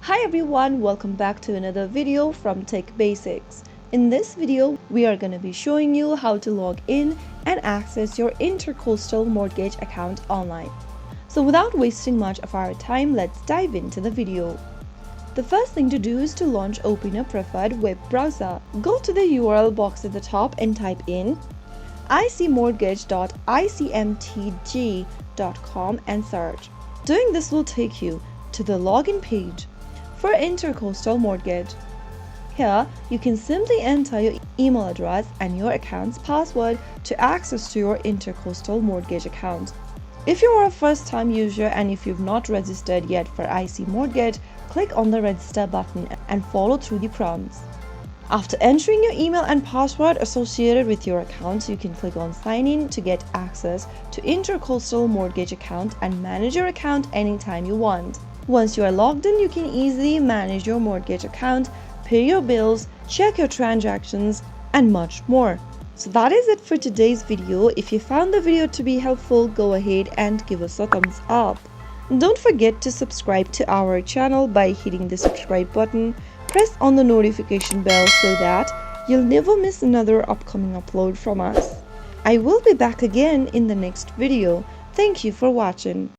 Hi everyone, welcome back to another video from Tech Basics. In this video, we are going to be showing you how to log in and access your Intercoastal Mortgage account online. So without wasting much of our time, let's dive into the video. The first thing to do is to open a preferred web browser. Go to the URL box at the top and type in icmortgage.icmtg.com and search. Doing this will take you to the login page for Intercoastal Mortgage. Here, you can simply enter your email address and your account's password to access to your Intercoastal Mortgage account. If you are a first-time user and if you've not registered yet for IC Mortgage, click on the register button and follow through the prompts. After entering your email and password associated with your account, you can click on Sign In to get access to Intercoastal Mortgage account and manage your account anytime you want. Once you are logged in, you can easily manage your mortgage account, pay your bills, check your transactions, and much more. So that is it for today's video. If you found the video to be helpful, go ahead and give us a thumbs up. Don't forget to subscribe to our channel by hitting the subscribe button. Press on the notification bell so that you'll never miss another upcoming upload from us. I will be back again in the next video. Thank you for watching.